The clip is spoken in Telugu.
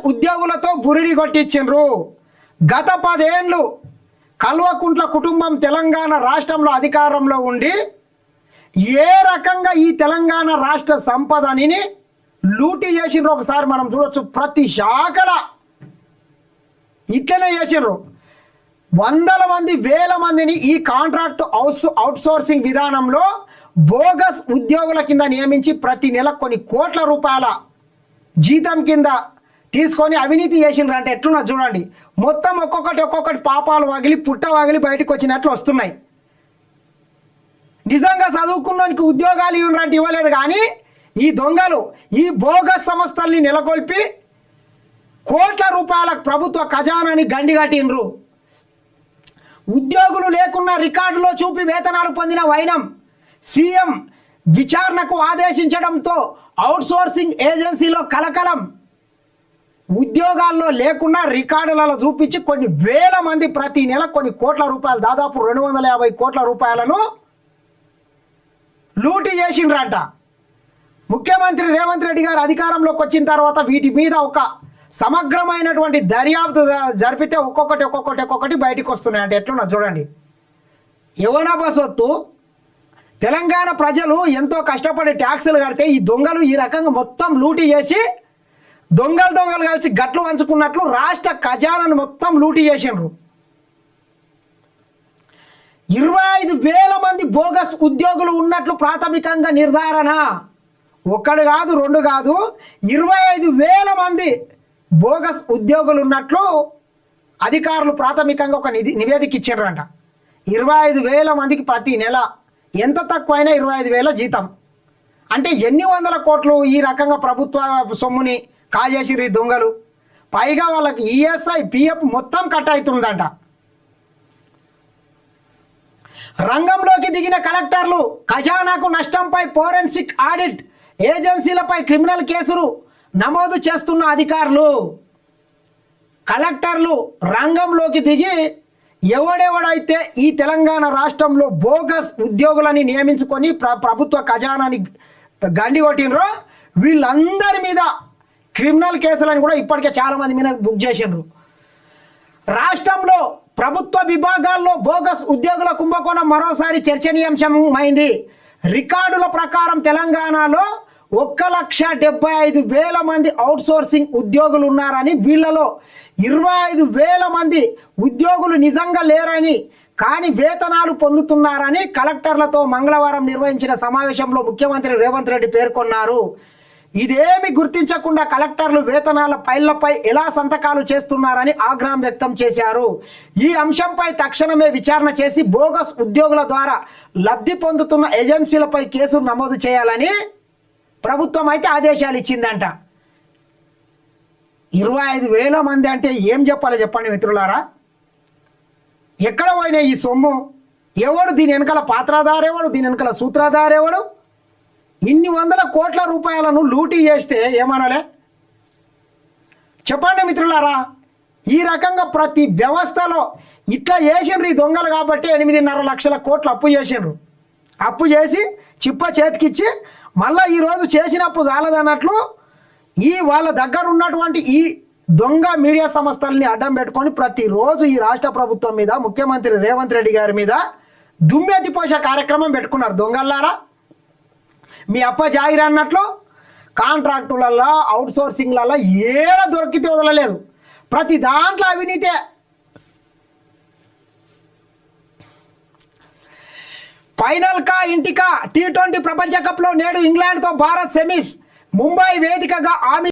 ఉద్యోగులతో బురిడి కొట్టించిండ్రు. గత 10 ఏళ్ళు కల్వకుంట్ల కుటుంబం తెలంగాణ రాష్ట్రంలో అధికారంలో ఉండి ఏ రకంగా ఈ తెలంగాణ రాష్ట్ర సంపదని లూటీ చేసిండ్రు ఒకసారి మనం చూడొచ్చు. ప్రతి శాఖల ఇట్లనే చేసిండ్రు. వందల మంది వేల మందిని ఈ కాంట్రాక్ట్ అవుట్సోర్సింగ్ విధానంలో బోగస్ ఉద్యోగుల కింద నియమించి ప్రతి నెల కొన్ని కోట్ల రూపాయల జీతం కింద తీసుకొని అవినీతి చేసిండ్రు. అంటే ఎట్లున్నా చూడండి, మొత్తం ఒక్కొక్కటి పాపాలు వగిలి పుట్ట వగిలి బయటకు వచ్చినట్లు వస్తున్నాయి. నిజంగా చదువుకున్నానికి ఉద్యోగాలు ఇవ్వనంటే ఇవ్వలేదు, కానీ ఈ దొంగలు ఈ బోగస్ సంస్థల్ని నెలకొల్పి కోట్ల రూపాయల ప్రభుత్వ ఖజానాని గండిగట్టిండ్రు. ఉద్యోగులు లేకున్నా రికార్డులో చూపి వేతనాలు పొందిన వైనం సీఎం విచారణకు ఆదేశించడంతో అవుట్సోర్సింగ్ ఏజెన్సీలో కలకలం. ఉద్యోగాల్లో లేకున్నా రికార్డులలో చూపించి కొన్ని వేల మంది ప్రతి నెల కొన్ని కోట్ల రూపాయలు, దాదాపు 250 కోట్ల రూపాయలను లూటీ చేసిండ్రంట. ముఖ్యమంత్రి రేవంత్ రెడ్డి గారు అధికారంలోకి వచ్చిన తర్వాత వీటి మీద ఒక సమగ్రమైనటువంటి దర్యాప్తు జరిపితే ఒక్కొక్కటి బయటకు వస్తున్నాయి. అంటే ఎట్లున్నా చూడండి, యవన బసొత్తు తెలంగాణ ప్రజలు ఎంతో కష్టపడి ట్యాక్సులు కడితే ఈ దొంగలు ఈ రకంగా మొత్తం లూటీ చేసి దొంగలు కలిసి గట్లు వంచుకున్నట్లు రాష్ట్ర ఖజానాను మొత్తం లూటీ చేసిండ్రు. 25,000 మంది బోగస్ ఉద్యోగులు ఉన్నట్లు ప్రాథమికంగా నిర్ధారణ. ఒకడు కాదు, 2 కాదు, 25,000 మంది బోగస్ ఉద్యోగులు ఉన్నట్లు అధికారులు ప్రాథమికంగా ఒక నివేదిక ఇచ్చారంట. 25,000 మందికి ప్రతి నెల ఎంత తక్కువైనా 25,000 జీతం అంటే ఎన్ని వందల కోట్లు ఈ రకంగా ప్రభుత్వ సొమ్ముని కాజేసిరు ఈ దొంగలు. పైగా వాళ్ళకి ఈఎస్ఐ పిఎఫ్ మొత్తం కట్ అవుతుందంట. రంగంలోకి దిగిన కలెక్టర్లు ఖజానాకు నష్టంపై ఫోరెన్సిక్ ఆడిట్ ఏజెన్సీలపై క్రిమినల్ కేసులు నమోదు చేస్తున్న అధికారులు. కలెక్టర్లు రంగంలోకి దిగి ఎవడెవడైతే ఈ తెలంగాణ రాష్ట్రంలో బోగస్ ఉద్యోగులని నియమించుకొని ప్రభుత్వ ఖజానాని గండి కొట్టినరో వీళ్ళందరి మీద క్రిమినల్ కేసులను కూడా ఇప్పటికే చాలామంది మీద బుక్ చేసిండ్రు. రాష్ట్రంలో ప్రభుత్వ విభాగాల్లో బోగస్ ఉద్యోగుల కుంభకోణం మరోసారి చర్చనీయాంశమైంది. రికార్డుల ప్రకారం తెలంగాణలో 1,75,000 మంది అవుట్సోర్సింగ్ ఉద్యోగులు ఉన్నారని, వీళ్ళలో 25,000 మంది ఉద్యోగులు నిజంగా లేరని కానీ వేతనాలు పొందుతున్నారని కలెక్టర్లతో మంగళవారం నిర్వహించిన సమావేశంలో ముఖ్యమంత్రి రేవంత్ రెడ్డి పేర్కొన్నారు. ఇదేమి గుర్తించకుండా కలెక్టర్లు వేతనాల ఫైళ్లపై ఎలా సంతకాలు చేస్తున్నారని ఆగ్రహం వ్యక్తం చేశారు. ఈ అంశంపై తక్షణమే విచారణ చేసి బోగస్ ఉద్యోగుల ద్వారా లబ్ధి పొందుతున్న ఏజెన్సీలపై కేసులు నమోదు చేయాలని ప్రభుత్వం అయితే ఆదేశాలు ఇచ్చిందంట. 25,000 మంది అంటే ఏం చెప్పాలో చెప్పండి మిత్రులారా. ఎక్కడ పోయినా ఈ సొమ్ము? ఎవడు దీని వెనకాల పాత్రధారేవాడు, దీని వెనకాల సూత్రధారేవాడు? ఇన్ని వందల కోట్ల రూపాయలను లూటీ చేస్తే ఏమనాలే చెప్పండి మిత్రులారా. ఈ రకంగా ప్రతి వ్యవస్థలో ఇట్లా చేసిండ్రు ఈ దొంగలు. కాబట్టి 8.5 లక్షల కోట్లు అప్పు చేసిండ్రు. అప్పు చేసి చిప్ప చేతికిచ్చి మళ్ళీ ఈరోజు చేసినప్పు చాలదన్నట్లు ఈ వాళ్ళ దగ్గర ఉన్నటువంటి ఈ దొంగ మీడియా సంస్థల్ని అడ్డం పెట్టుకొని ప్రతిరోజు ఈ రాష్ట్ర ప్రభుత్వం మీద, ముఖ్యమంత్రి రేవంత్ రెడ్డి గారి మీద దుమ్మెత్తిపోసే కార్యక్రమం పెట్టుకున్నారు. దొంగల్లారా, మీ అప్ప జాగిరి అన్నట్లు కాంట్రాక్టులలో అవుట్సోర్సింగ్లలో ఏడ దొరికితే వదలలేదు. ప్రతి దాంట్లో అవినీతే. ఫైనల్ కా ఇంటికా T20 ప్రపంచ కప్లో నేడు ఇంగ్లాండ్తో భారత్ సెమీస్. ముంబై వేదికగా ఆమె